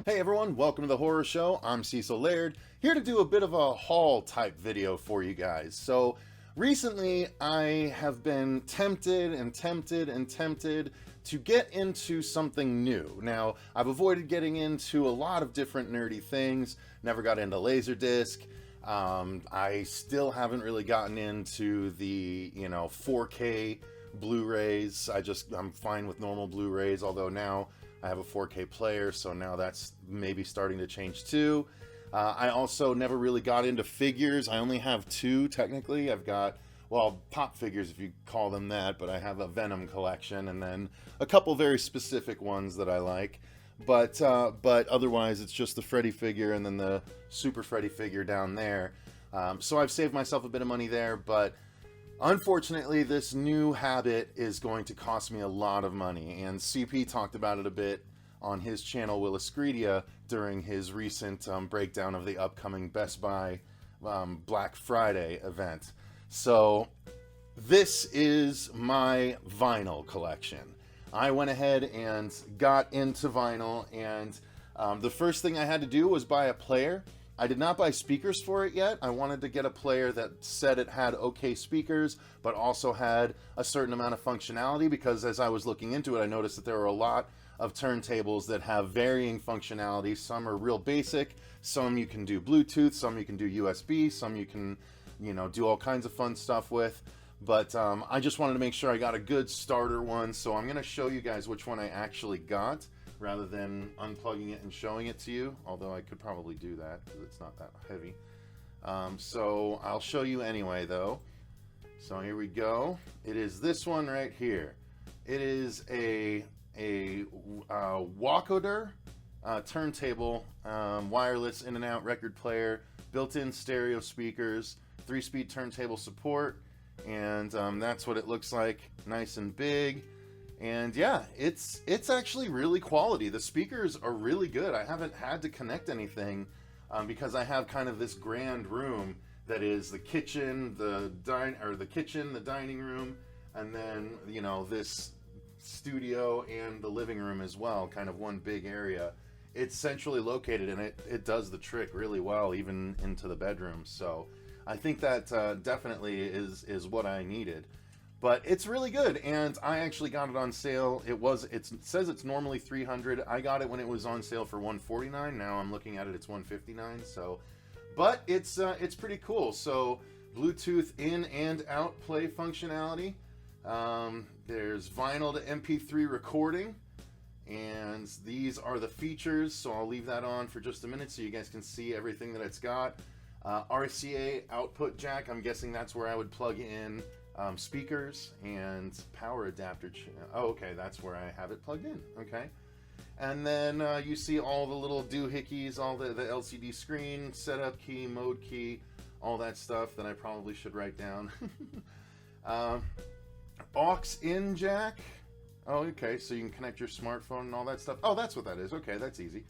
Hey everyone, welcome to the Horror Show. I'm Cecil Laird, here to do a bit of a haul type video for you guys. So recently I have been tempted to get into something new. Now, I've avoided getting into a lot of different nerdy things, never got into Laserdisc. I still haven't really gotten into the, 4K Blu-rays. I'm fine with normal Blu-rays, although now I have a 4K player, so now that's maybe starting to change too. I also never really got into figures. I only have two, technically. I've got, well, pop figures if you call them that, but I have a Venom collection and then a couple very specific ones that I like. But otherwise, it's just the Freddy figure and then the Super Freddy figure down there. So I've saved myself a bit of money there, but unfortunately, this new habit is going to cost me a lot of money, and CP talked about it a bit on his channel Williscredia during his recent breakdown of the upcoming Best Buy Black Friday event. So this is my vinyl collection. I went ahead and got into vinyl, and the first thing I had to do was buy a player. I did not buy speakers for it yet. I wanted to get a player that said it had okay speakers, but also had a certain amount of functionality, because as I was looking into it, I noticed that there are a lot of turntables that have varying functionality. Some are real basic, some you can do Bluetooth, some you can do USB, some you can, do all kinds of fun stuff with. But I just wanted to make sure I got a good starter one, so I'm going to show you guys which one I actually got, rather than unplugging it and showing it to you, although I could probably do that because it's not that heavy. So I'll show you anyway though. So here we go. It is this one right here. It is a Walkoder turntable, wireless in and out record player, built-in stereo speakers, 3-speed turntable support, and that's what it looks like, nice and big. And yeah, it's actually really quality. The speakers are really good. I haven't had to connect anything because I have kind of this grand room that is the kitchen, the dining room, and then this studio and the living room as well, kind of one big area. It's centrally located, and it does the trick really well, even into the bedroom. So I think that definitely is what I needed. But it's really good, and I actually got it on sale. It says it's normally $300. I got it when it was on sale for $149. Now I'm looking at it, it's $159. So, but it's pretty cool. So Bluetooth in and out play functionality. There's vinyl to MP3 recording, and these are the features. So I'll leave that on for just a minute so you guys can see everything that it's got. RCA output jack. I'm guessing that's where I would plug in speakers and power adapter. Oh, okay, that's where I have it plugged in. Okay, and then you see all the little doohickeys, all the LCD screen, setup key, mode key, all that stuff that I probably should write down. Aux in jack. Oh, okay, so you can connect your smartphone and all that stuff. Oh, that's what that is. Okay, that's easy.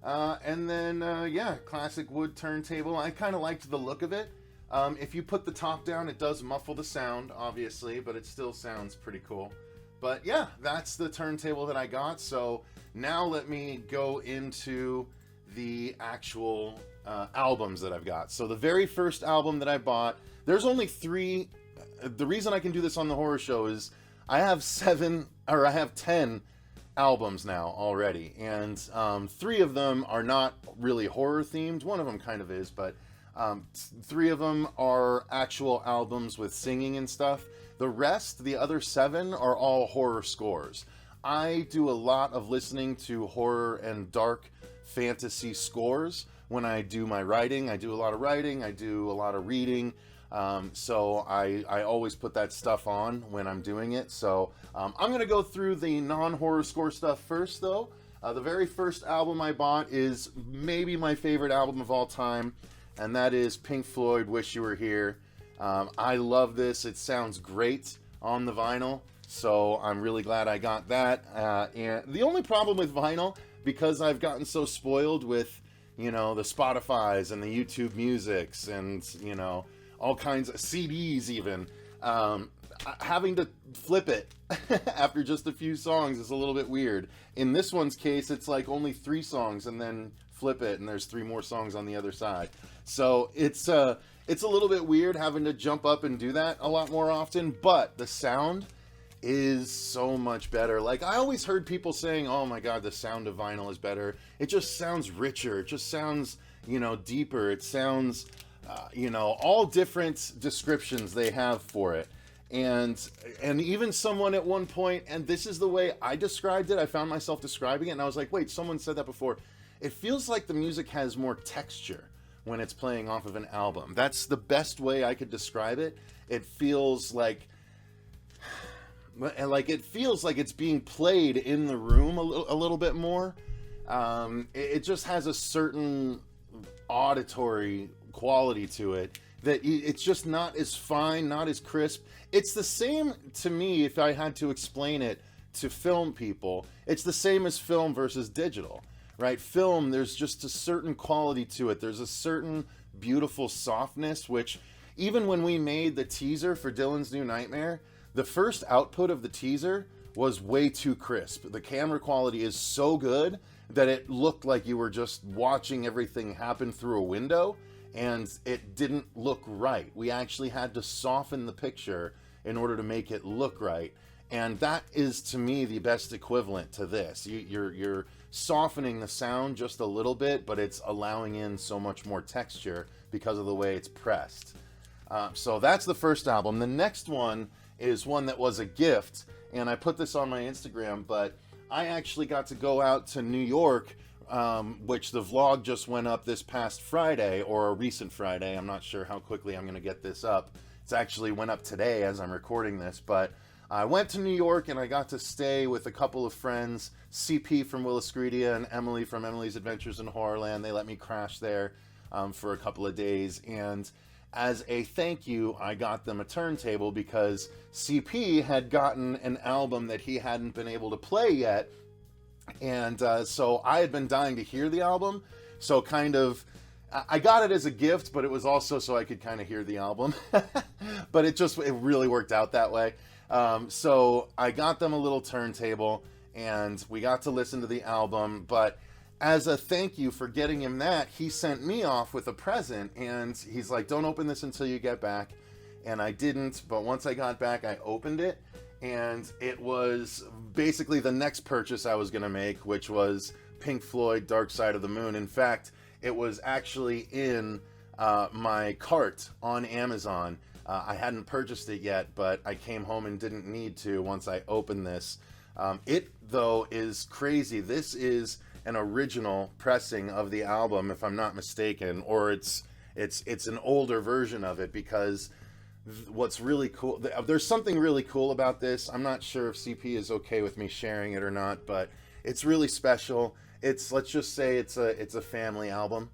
And then yeah, classic wood turntable. I kind of liked the look of it. If you put the top down, it does muffle the sound, obviously, but it still sounds pretty cool. But yeah, that's the turntable that I got. So now let me go into the actual albums that I've got. So the very first album that I bought, there's only 3. The reason I can do this on the Horror Show is I have 10 albums now already, and 3 of them are not really horror themed. One of them kind of is, but 3 of them are actual albums with singing and stuff. The rest, the other 7, are all horror scores. I do a lot of listening to horror and dark fantasy scores when I do my writing. I do a lot of writing, I do a lot of reading, so I always put that stuff on when I'm doing it. So I'm going to go through the non-horror score stuff first, though. The very first album I bought is maybe my favorite album of all time, and that is Pink Floyd, Wish You Were Here. I love this. It sounds great on the vinyl, so I'm really glad I got that. And the only problem with vinyl, because I've gotten so spoiled with, the Spotifys and the YouTube Musics and, all kinds of CDs even, having to flip it after just a few songs is a little bit weird. In this one's case, it's like only 3 songs and then flip it and there's 3 more songs on the other side. So it's a little bit weird having to jump up and do that a lot more often, but the sound is so much better. Like, I always heard people saying, oh my god, the sound of vinyl is better. It just sounds richer. It just sounds, you know, deeper. It sounds, you know, all different descriptions they have for it. And even someone at one point, and this is the way I described it, I found myself describing it, and I was like, wait, someone said that before. It feels like the music has more texture when it's playing off of an album. That's the best way I could describe it. It feels like it feels like it's being played in the room a little bit more. It just has a certain auditory quality to it that it's just not as fine, not as crisp. It's the same to me, if I had to explain it to film people, it's the same as film versus digital, right? Film, there's just a certain quality to it. There's a certain beautiful softness, which even when we made the teaser for Dylan's New Nightmare, the first output of the teaser was way too crisp. The camera quality is so good that it looked like you were just watching everything happen through a window, and it didn't look right. We actually had to soften the picture in order to make it look right. And that is, to me, the best equivalent to this. You're softening the sound just a little bit, but it's allowing in so much more texture because of the way it's pressed. So that's the first album. The next one is one that was a gift, and I put this on my Instagram, but I actually got to go out to New York, which the vlog just went up this past Friday, or a recent Friday. I'm not sure how quickly I'm going to get this up. It's actually went up today as I'm recording this, but I went to New York and I got to stay with a couple of friends, CP from Williscredia and Emily from Emily's Adventures in Horrorland. They let me crash there for a couple of days, and as a thank you, I got them a turntable because CP had gotten an album that he hadn't been able to play yet. And so I had been dying to hear the album. So kind of, I got it as a gift, but it was also so I could kind of hear the album. But it really worked out that way. So I got them a little turntable and we got to listen to the album. But as a thank you for getting him that, he sent me off with a present, and he's like, don't open this until you get back. And I didn't, but once I got back, I opened it, and it was basically the next purchase I was going to make, which was Pink Floyd, Dark Side of the Moon. In fact, it was actually in my cart on Amazon. I hadn't purchased it yet, but I came home and didn't need to once I opened this. It, though, is crazy. This is an original pressing of the album, if I'm not mistaken, or it's an older version of it, because what's really cool, there's something really cool about this. I'm not sure if CP is okay with me sharing it or not, but it's really special. Let's just say it's a family album,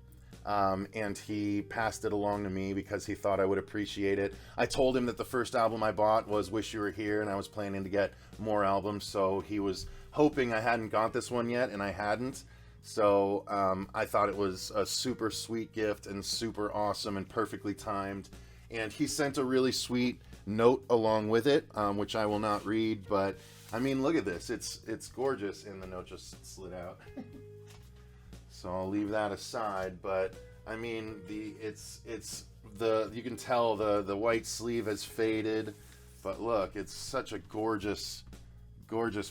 and he passed it along to me because he thought I would appreciate it. I told him that the first album I bought was Wish You Were Here, and I was planning to get more albums, so he was hoping I hadn't got this one yet, and I hadn't. So I thought it was a super sweet gift and super awesome and perfectly timed. And he sent a really sweet note along with it, which I will not read, but I mean, look at this. It's gorgeous, and the note just slid out. So I'll leave that aside, but I mean, you can tell the white sleeve has faded, but look, it's such a gorgeous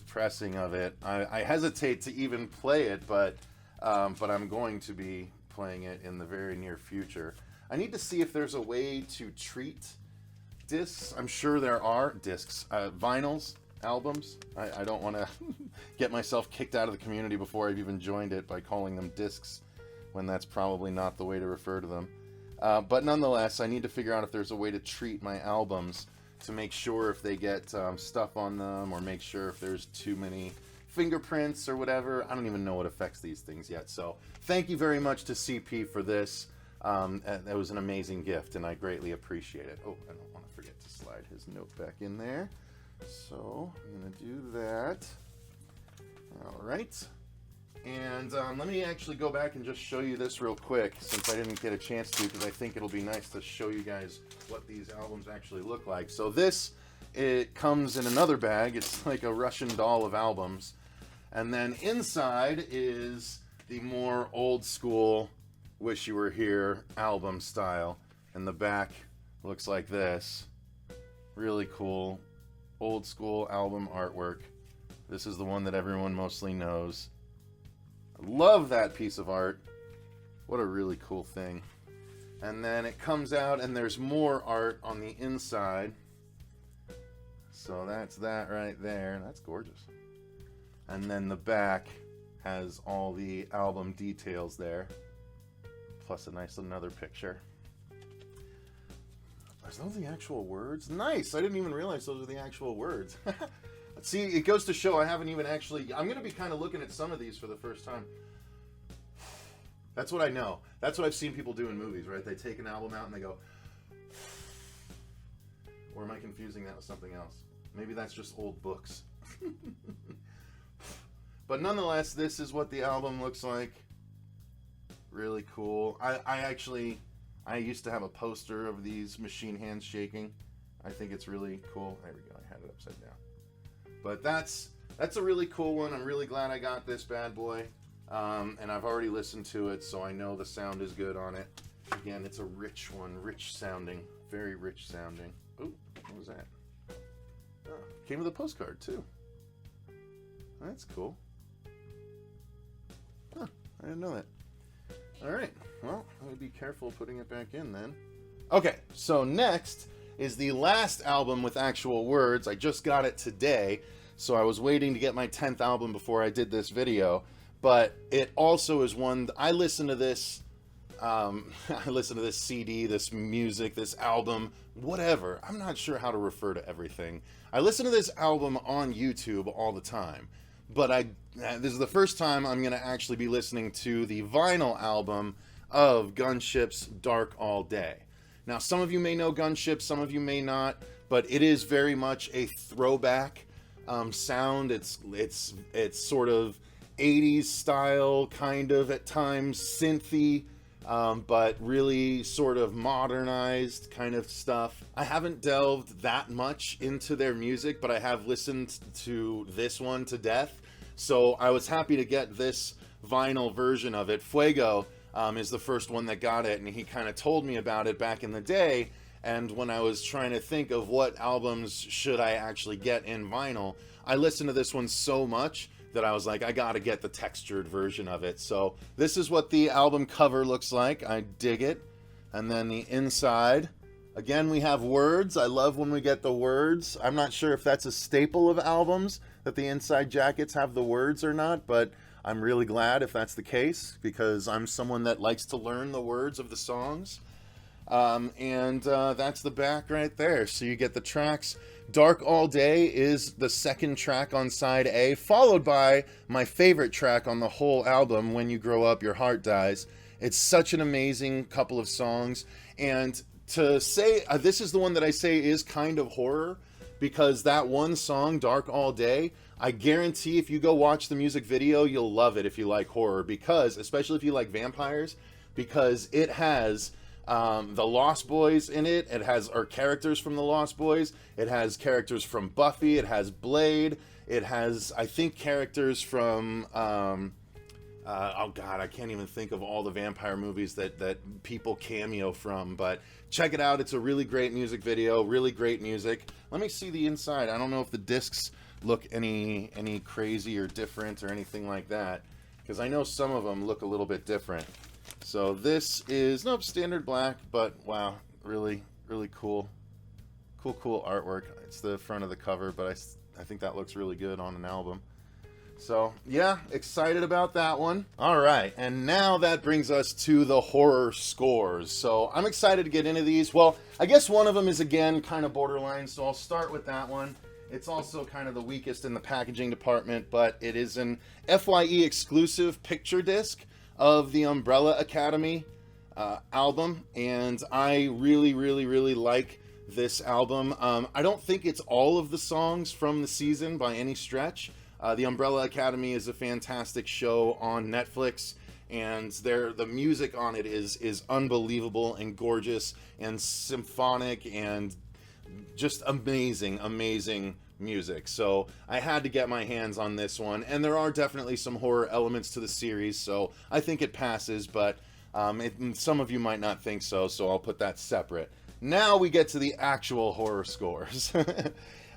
pressing of it. I hesitate to even play it, but I'm going to be playing it in the very near future. I need to see if there's a way to treat discs. I'm sure there are discs, vinyls, albums. I don't want to get myself kicked out of the community before I've even joined it by calling them discs, when that's probably not the way to refer to them. But nonetheless, I need to figure out if there's a way to treat my albums to make sure if they get stuff on them, or make sure if there's too many fingerprints or whatever. I don't even know what affects these things yet. So thank you very much to CP for this. That was an amazing gift, and I greatly appreciate it. Oh, I don't want to forget to slide his note back in there. So I'm going to do that. All right. And let me actually go back and just show you this real quick, since I didn't get a chance to, because I think it'll be nice to show you guys what these albums actually look like. So this it comes in another bag. It's like a Russian doll of albums. And then inside is the more old school Wish You Were Here album style. And the back looks like this. Really cool old school album artwork. This is the one that everyone mostly knows. I love that piece of art. What a really cool thing. And then it comes out and there's more art on the inside. So that's that right there. That's gorgeous. And then the back has all the album details there. Plus a nice another picture. Are those the actual words? Nice! I didn't even realize those are the actual words. See, it goes to show I haven't even actually... I'm going to be kind of looking at some of these for the first time. That's what I know. That's what I've seen people do in movies, right? They take an album out and they go... Or am I confusing that with something else? Maybe that's just old books. But nonetheless, this is what the album looks like. Really cool. I used to have a poster of these machine hands shaking. I think it's really cool. There we go. I had it upside down. But that's a really cool one. I'm really glad I got this bad boy. And I've already listened to it, so I know the sound is good on it. Again, it's a rich one. Rich sounding. Very rich sounding. Ooh, what was that? Oh, came with a postcard, too. That's cool. Huh, I didn't know that. Alright, well, I'm going to be careful putting it back in then. Okay, so next is the last album with actual words. I just got it today, so I was waiting to get my 10th album before I did this video. But it also is one, I listen to this, I listen to this CD, this music, this album, whatever. I'm not sure how to refer to everything. I listen to this album on YouTube all the time. But this is the first time I'm going to actually be listening to the vinyl album of Gunship's Dark All Day. Now, some of you may know Gunship, some of you may not, but it is very much a throwback sound. It's sort of 80s style, kind of at times synthy, but really sort of modernized kind of stuff. I haven't delved that much into their music, but I have listened to this one to death. So I was happy to get this vinyl version of it. Fuego is the first one that got it, and he kind of told me about it back in the day. And when I was trying to think of what albums should I actually get in vinyl, I listened to this one so much that I was like, I gotta get the textured version of it. So this is what the album cover looks like. I dig it. And then the inside, again, we have words. I love when we get the words. I'm not sure if that's a staple of albums, that the inside jackets have the words or not, but I'm really glad if that's the case, because I'm someone that likes to learn the words of the songs. That's the back right there. So you get the tracks. Dark All Day is the second track on side A, followed by my favorite track on the whole album, When You Grow Up, Your Heart Dies. It's such an amazing couple of songs. And to say, this is the one that I say is kind of horror, because that one song, Dark All Day, I guarantee if you go watch the music video, you'll love it if you like horror, because, especially if you like vampires, because it has the Lost Boys in it. It has characters from the Lost Boys. It has characters from Buffy. It has Blade. It has, I think, characters from oh god, I can't even think of all the vampire movies that people cameo from, but check it out. It's a really great music video, really great music. Let me see the inside. I don't know if the discs look any crazy or different or anything like that, because I know some of them look a little bit different. So this is, nope, standard black, but wow, really, really cool. Cool artwork. It's the front of the cover, but I think that looks really good on an album. So, yeah, excited about that one. All right, and now that brings us to the horror scores. So I'm excited to get into these. Well, I guess one of them is, again, kind of borderline, so I'll start with that one. It's also kind of the weakest in the packaging department, but it is an FYE exclusive picture disc of the Umbrella Academy album, and I really, really, really like this album. I don't think it's all of the songs from the season by any stretch. The Umbrella Academy is a fantastic show on Netflix, and the music on it is unbelievable and gorgeous and symphonic and just amazing, amazing music. So I had to get my hands on this one, and there are definitely some horror elements to the series, so I think it passes, but some of you might not think so, so I'll put that separate. Now we get to the actual horror scores.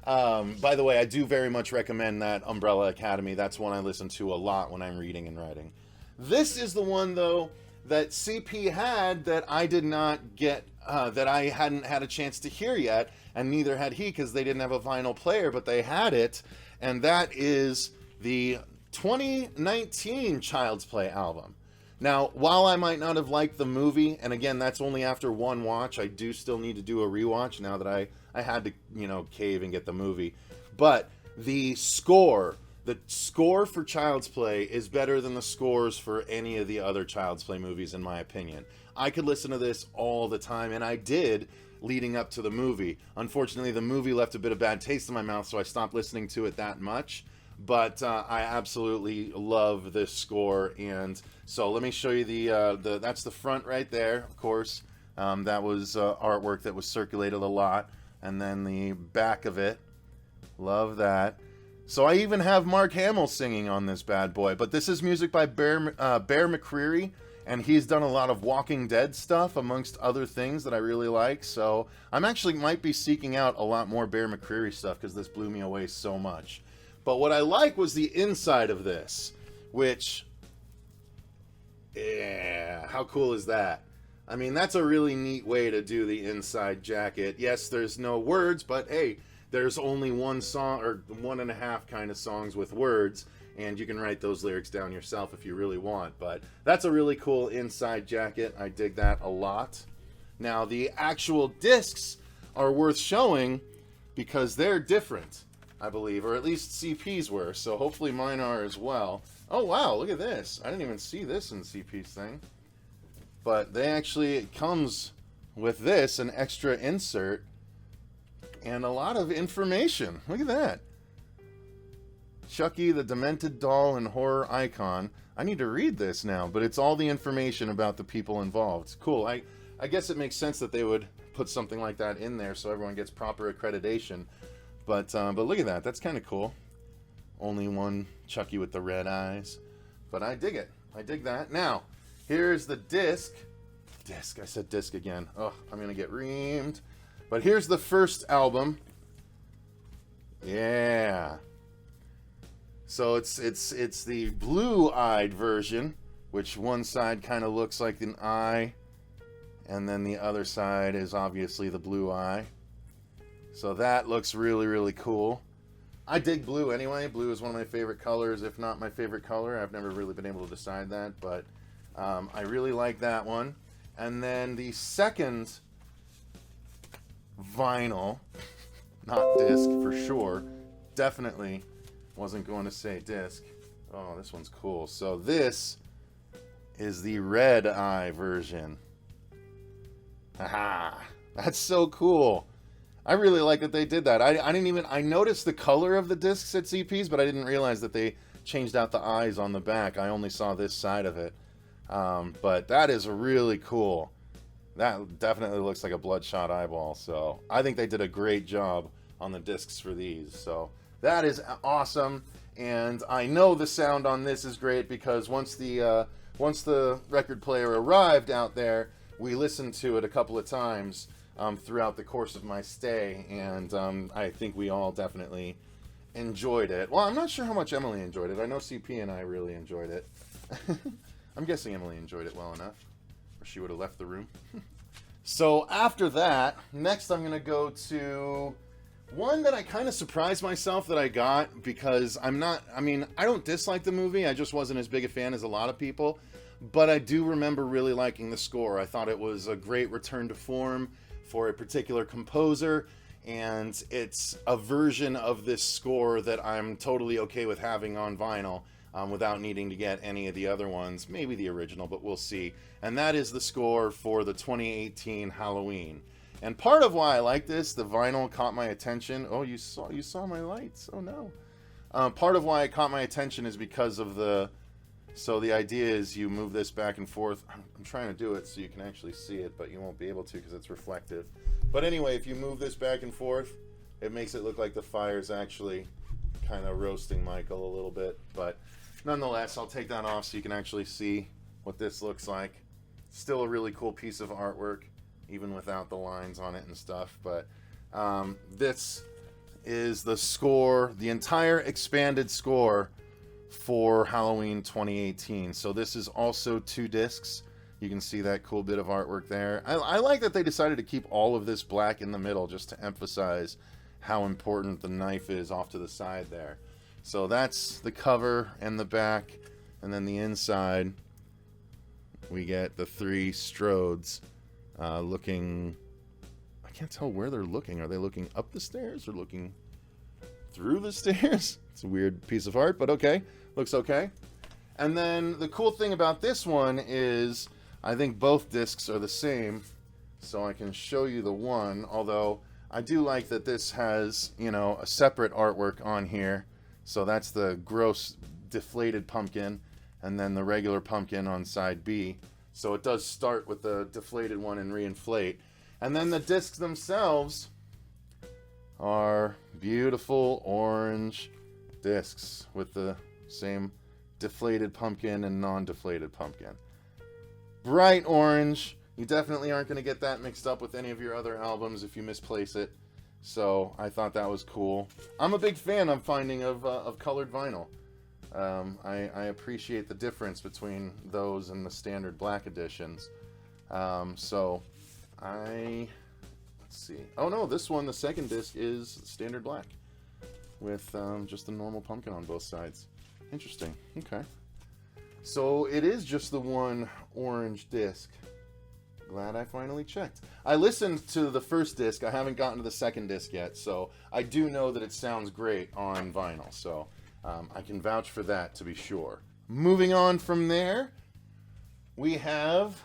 By the way, I do very much recommend that Umbrella Academy. That's one I listen to a lot when I'm reading and writing. This is the one, though, that CP had that I did not get, that I hadn't had a chance to hear yet, and neither had he because they didn't have a vinyl player, but they had it, and that is the 2019 Child's Play album. Now, while I might not have liked the movie, and again, that's only after one watch, I do still need to do a rewatch now that I had to, cave and get the movie. But the score for Child's Play is better than the scores for any of the other Child's Play movies, in my opinion. I could listen to this all the time, and I did leading up to the movie. Unfortunately, the movie left a bit of bad taste in my mouth, so I stopped listening to it that much. But I absolutely love this score, and so let me show you that's the front right there, of course. That was artwork that was circulated a lot, and then the back of it, love that. So I even have Mark Hamill singing on this bad boy, but this is music by Bear McCreary, and he's done a lot of Walking Dead stuff, amongst other things that I really like, so I'm actually might be seeking out a lot more Bear McCreary stuff, because this blew me away so much. But what I like was the inside of this, which, yeah, how cool is that? I mean, that's a really neat way to do the inside jacket. Yes, there's no words, but hey, there's only one song, or 1.5 kind of songs with words, and you can write those lyrics down yourself if you really want. But that's a really cool inside jacket. I dig that a lot. Now, the actual discs are worth showing because they're different, I believe, or at least CP's were, so hopefully mine are as well. Oh wow, look at this. I didn't even see this in CP's thing. But it comes with this, an extra insert, and a lot of information. Look at that. Chucky, the demented doll and horror icon. I need to read this now, but it's all the information about the people involved. Cool. I guess it makes sense that they would put something like that in there so everyone gets proper accreditation. But look at that. That's kind of cool. Only one Chucky with the red eyes. But I dig it. I dig that. Now, here's the disc. I said disc again. Oh, I'm going to get reamed. But here's the first album. Yeah. So it's the blue-eyed version, which one side kind of looks like an eye, and then the other side is obviously the blue eye. So that looks really, really cool. I dig blue anyway. Blue is one of my favorite colors, if not my favorite color. I've never really been able to decide that, but I really like that one. And then the second vinyl, not disc for sure, definitely wasn't going to say disc. Oh, this one's cool. So this is the red eye version. Haha, that's so cool. I really like that they did that. I noticed the color of the discs at CP's, but I didn't realize that they changed out the eyes on the back. I only saw this side of it. But that is really cool. That definitely looks like a bloodshot eyeball. So I think they did a great job on the discs for these. So that is awesome. And I know the sound on this is great because once the record player arrived out there, we listened to it a couple of times throughout the course of my stay, and I think we all definitely enjoyed it. Well, I'm not sure how much Emily enjoyed it. I know CP and I really enjoyed it. I'm guessing Emily enjoyed it well enough, or she would have left the room. So after that, next I'm going to go to one that I kind of surprised myself that I got, because I don't dislike the movie, I just wasn't as big a fan as a lot of people, but I do remember really liking the score. I thought it was a great return to form for a particular composer, and it's a version of this score that I'm totally okay with having on vinyl without needing to get any of the other ones, maybe the original, but we'll see. And that is the score for the 2018 Halloween. And part of why I like this, the vinyl caught my attention. Oh, you saw my lights. Oh no. Part of why it caught my attention is because of so the idea is you move this back and forth. I'm trying to do it so you can actually see it, but you won't be able to because it's reflective. But anyway, if you move this back and forth, it makes it look like the fire's actually kind of roasting Michael a little bit. But nonetheless, I'll take that off so you can actually see what this looks like. Still a really cool piece of artwork, even without the lines on it and stuff. But this is the score, the entire expanded score for Halloween 2018. So this is also 2 discs. You can see that cool bit of artwork there. I like that they decided to keep all of this black in the middle just to emphasize how important the knife is off to the side there. So that's the cover and the back, and then the inside we get the 3 Strodes looking, I can't tell where they're looking. Are they looking up the stairs or looking through the stairs? It's a weird piece of art, but okay. Looks okay. And then the cool thing about this one is I think both discs are the same, so I can show you the one, although I do like that this has, you know, a separate artwork on here. So that's the gross deflated pumpkin, and then the regular pumpkin on side B. So it does start with the deflated one and reinflate. And then the discs themselves are beautiful orange discs with the same deflated pumpkin and non-deflated pumpkin. Bright orange. You definitely aren't going to get that mixed up with any of your other albums if you misplace it. So I thought that was cool. I'm a big fan, I'm finding, of colored vinyl. I appreciate the difference between those and the standard black editions. Let's see. Oh no, this one, the second disc, is standard black with just the normal pumpkin on both sides. Interesting. Okay. So it is just the one orange disc. Glad I finally checked. I listened to the first disc. I haven't gotten to the second disc yet, so I do know that it sounds great on vinyl. So I can vouch for that to be sure. Moving on from there, we have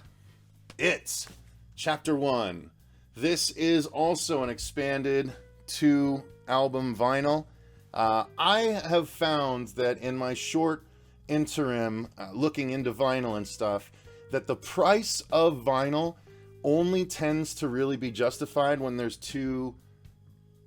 It's Chapter 1. This is also an expanded 2-album vinyl. I have found that in my short interim looking into vinyl and stuff, that the price of vinyl only tends to really be justified when there's 2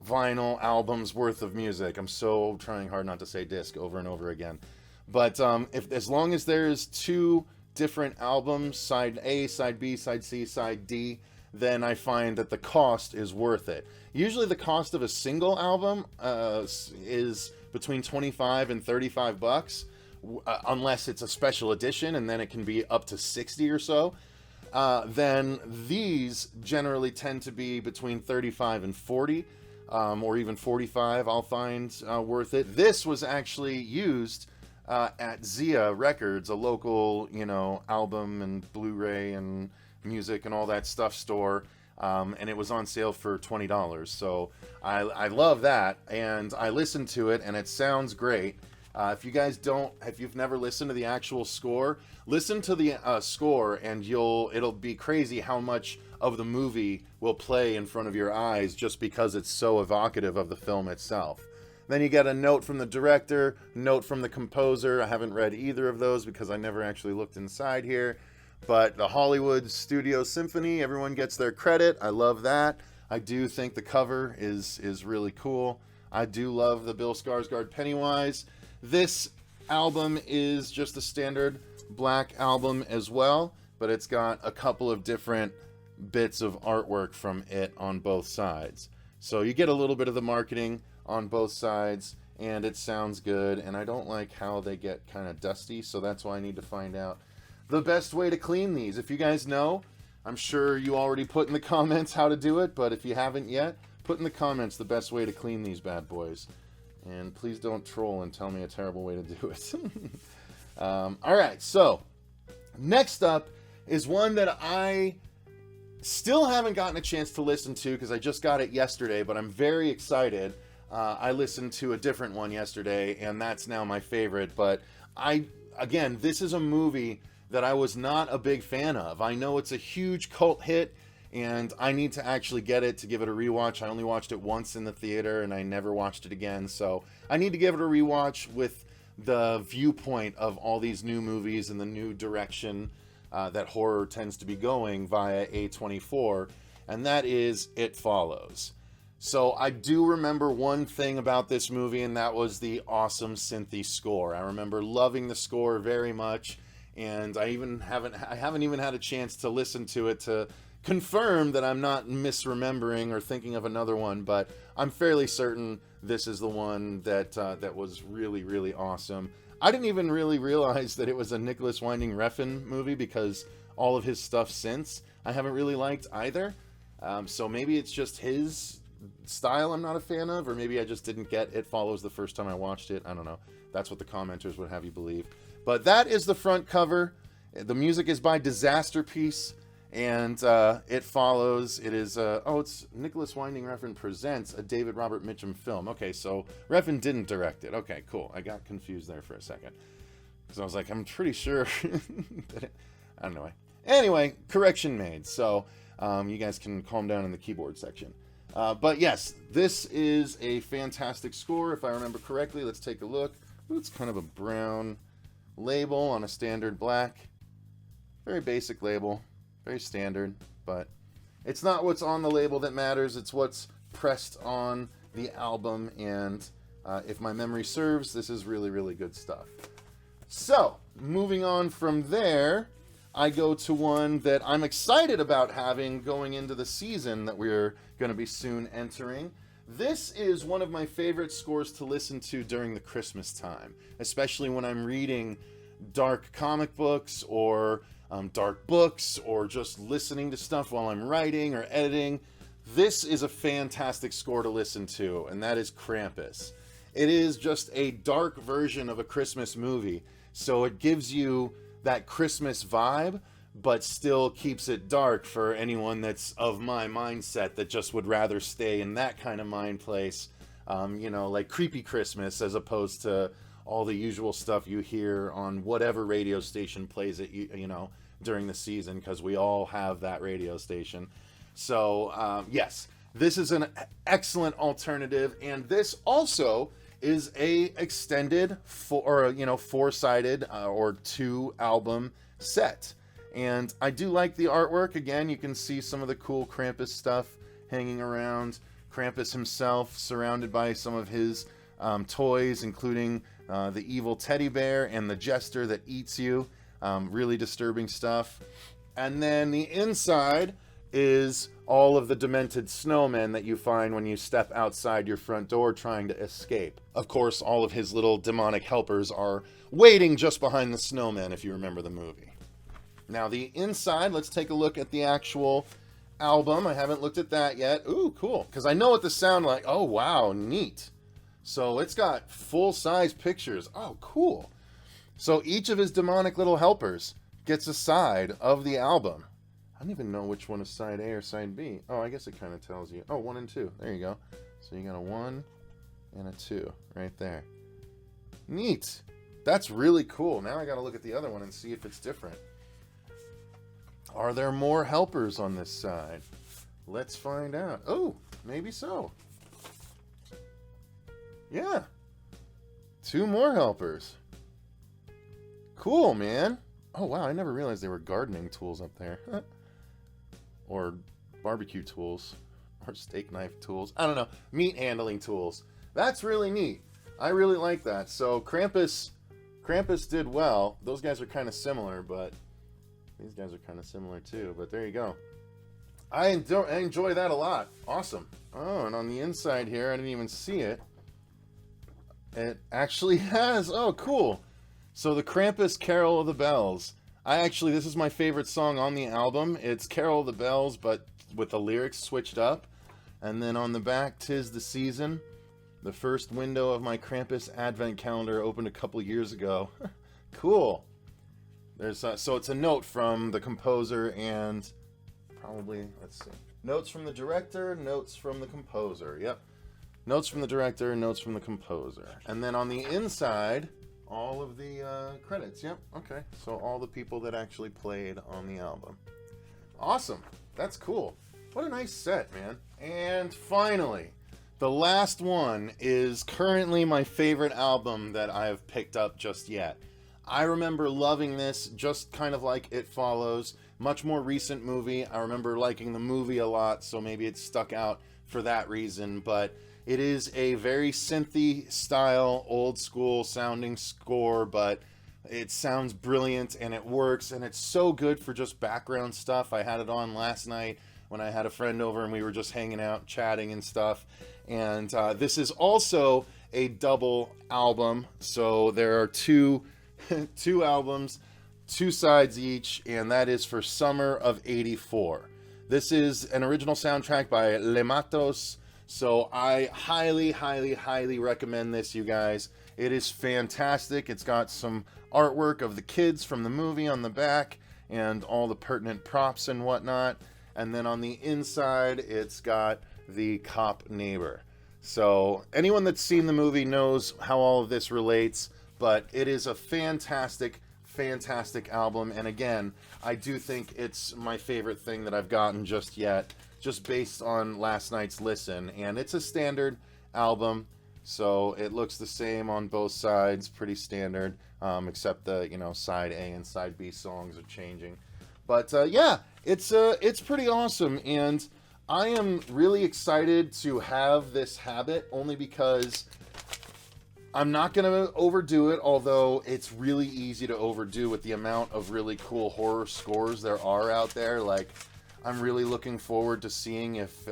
vinyl albums worth of music. I'm so trying hard not to say disc over and over again. But as long as there's 2 different albums, side A, side B, side C, side D, then I find that the cost is worth it. Usually the cost of a single album is between 25 and 35 bucks, unless it's a special edition, and then it can be up to 60 or so. Then these generally tend to be between 35 and 40, or even 45, I'll find worth it. This was actually used at Zia Records, a local, you know, album and Blu-ray and music and all that stuff store, and it was on sale for $20. So I love that, and I listened to it, and it sounds great. If you've never listened to the actual score, listen to the score, and it'll be crazy how much of the movie will play in front of your eyes just because it's so evocative of the film itself. Then you get a note from the director, note from the composer. I haven't read either of those because I never actually looked inside here. But the Hollywood Studio Symphony, everyone gets their credit. I love that. I do think the cover is really cool. I do love the Bill Skarsgård Pennywise. This album is just a standard black album as well, but it's got a couple of different bits of artwork from it on both sides. So you get a little bit of the marketing on both sides, and it sounds good, and I don't like how they get kind of dusty, so that's why I need to find out the best way to clean these. If you guys know, I'm sure you already put in the comments how to do it, but if you haven't yet, put in the comments the best way to clean these bad boys. And please don't troll and tell me a terrible way to do it. Alright, so next up is one that I still haven't gotten a chance to listen to because I just got it yesterday, but I'm very excited. I listened to a different one yesterday, and that's now my favorite. But again, this is a movie that I was not a big fan of. I know it's a huge cult hit, and I need to actually get it to give it a rewatch. I only watched it once in the theater, and I never watched it again. So I need to give it a rewatch with the viewpoint of all these new movies and the new direction that horror tends to be going via A24. and that is It Follows. So I do remember one thing about this movie, and that was the awesome synthy score. I remember loving the score very much, and I haven't even had a chance to listen to it to confirm that I'm not misremembering or thinking of another one, but I'm fairly certain this is the one that that was really, really awesome. I didn't even really realize that it was a Nicholas Winding Refn movie, because all of his stuff since I haven't really liked either. So maybe it's just his style I'm not a fan of, or maybe I just didn't get It Follows the first time I watched it. I don't know. That's what the commenters would have you believe. But that is the front cover. The music is by Disaster Piece, and It Follows. It is it's Nicholas Winding Refn presents a David Robert Mitchum film. Okay, so Refn didn't direct it. Okay, cool. I got confused there for a second, because I was like, I'm pretty sure that I don't know. Anyway, correction made. So you guys can calm down in the keyboard section. But yes, this is a fantastic score, if I remember correctly. Let's take a look. Ooh, it's kind of a brown label on a standard black. Very basic label. Very standard. But it's not what's on the label that matters. It's what's pressed on the album. And if my memory serves, this is really, really good stuff. So, moving on from there, I go to one that I'm excited about having going into the season that we're going to be soon entering. This is one of my favorite scores to listen to during the Christmas time, especially when I'm reading dark comic books or dark books, or just listening to stuff while I'm writing or editing. This is a fantastic score to listen to, and that is Krampus. It is just a dark version of a Christmas movie, so it gives you that Christmas vibe, but still keeps it dark for anyone that's of my mindset that just would rather stay in that kind of mind place, like Creepy Christmas, as opposed to all the usual stuff you hear on whatever radio station plays it, during the season, because we all have that radio station. So, yes, this is an excellent alternative, and this also is a extended four-sided or 2-album set. And I do like the artwork. Again, you can see some of the cool Krampus stuff hanging around. Krampus himself surrounded by some of his toys, including the evil teddy bear and the jester that eats you. Really disturbing stuff. And then the inside is all of the demented snowmen that you find when you step outside your front door trying to escape. Of course, all of his little demonic helpers are waiting just behind the snowmen, if you remember the movie. Now, the inside, let's take a look at the actual album. I haven't looked at that yet. Ooh, cool. Because I know what the sound like. Oh, wow, neat. So it's got full-size pictures. Oh, cool. So each of his demonic little helpers gets a side of the album. I don't even know which one is side A or side B. Oh, I guess it kind of tells you. Oh, 1 and 2. There you go. So you got a 1 and a 2 right there. Neat. That's really cool. Now I got to look at the other one and see if it's different. Are there more helpers on this side? Let's find out. Oh, maybe so. Yeah. 2 more helpers. Cool, man. Oh, wow. I never realized there were gardening tools up there. Or barbecue tools. Or steak knife tools. I don't know. Meat handling tools. That's really neat. I really like that. So Krampus did well. Those guys are kind of similar, but these guys are kind of similar too. But there you go. I enjoy that a lot. Awesome. Oh, and on the inside here, I didn't even see it. It actually has... Oh, cool. So the Krampus Carol of the Bells. This is my favorite song on the album. It's Carol of the Bells, but with the lyrics switched up. And then on the back, 'Tis the Season. The first window of my Krampus advent calendar opened a couple years ago. Cool. So it's a note from the composer and probably, let's see. Notes from the director, notes from the composer. Yep. Notes from the director, notes from the composer. And then on the inside... all of the credits. Yep. Okay. So all the people that actually played on the album. Awesome. That's cool. What a nice set, man. And finally, the last one is currently my favorite album that I have picked up just yet. I remember loving this, just kind of like It Follows. much more recent movie. I remember liking the movie a lot, so maybe it stuck out for that reason, but it is a very synthy style, old school sounding score, but it sounds brilliant and it works, and it's so good for just background stuff. I had it on last night when I had a friend over and we were just hanging out, chatting and stuff. And this is also a double album, so there are two albums, 2 sides each, and that is for summer of '84. This is an original soundtrack by Le Matos, so I highly, highly, highly recommend this, you guys. It is fantastic. It's got some artwork of the kids from the movie on the back and all the pertinent props and whatnot. And then on the inside, it's got the cop neighbor. So anyone that's seen the movie knows how all of this relates, but it is a fantastic, fantastic album. And again, I do think it's my favorite thing that I've gotten just yet, just based on last night's listen. And it's a standard album, so it looks the same on both sides, pretty standard, except the, side A and side B songs are changing. But yeah, it's pretty awesome, and I am really excited to have this habit, only because I'm not going to overdo it, although it's really easy to overdo with the amount of really cool horror scores there are out there. Like, I'm really looking forward to seeing if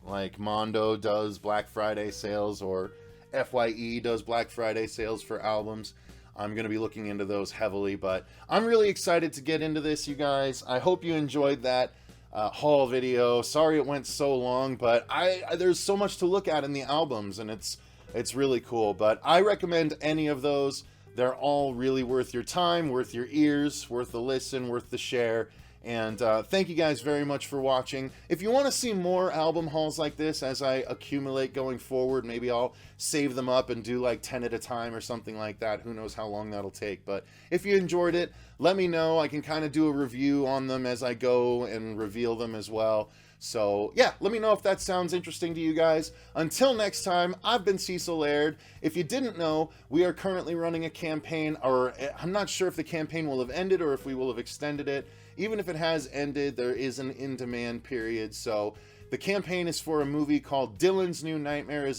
like Mondo does Black Friday sales or FYE does Black Friday sales for albums. I'm going to be looking into those heavily, but I'm really excited to get into this, you guys. I hope you enjoyed that haul video. Sorry it went so long, but there's so much to look at in the albums, and it's really cool. But I recommend any of those. They're all really worth your time, worth your ears, worth the listen, worth the share. And thank you guys very much for watching. If you want to see more album hauls like this as I accumulate going forward, maybe I'll save them up and do like 10 at a time or something like that. Who knows how long that'll take. But if you enjoyed it, let me know. I can kind of do a review on them as I go and reveal them as well. So yeah, let me know if that sounds interesting to you guys. Until next time, I've been Cecil Laird. If you didn't know, we are currently running a campaign, or I'm not sure if the campaign will have ended or if we will have extended it. Even if it has ended, there is an in-demand period. So the campaign is for a movie called Dylan's New Nightmare,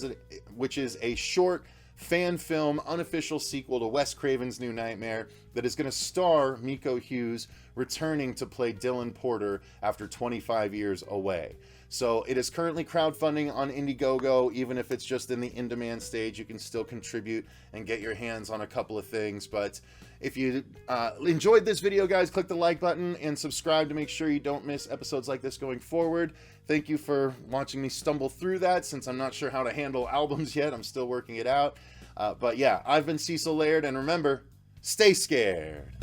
which is a short fan film unofficial sequel to Wes Craven's New Nightmare that is going to star Miko Hughes returning to play Dylan Porter after 25 years away. So it is currently crowdfunding on Indiegogo. Even if it's just in the in-demand stage, you can still contribute and get your hands on a couple of things. But if you enjoyed this video, guys, click the like button and subscribe to make sure you don't miss episodes like this going forward. Thank you for watching me stumble through that, since I'm not sure how to handle albums yet. I'm still working it out. But yeah, I've been Cecil Laird, and remember, stay scared.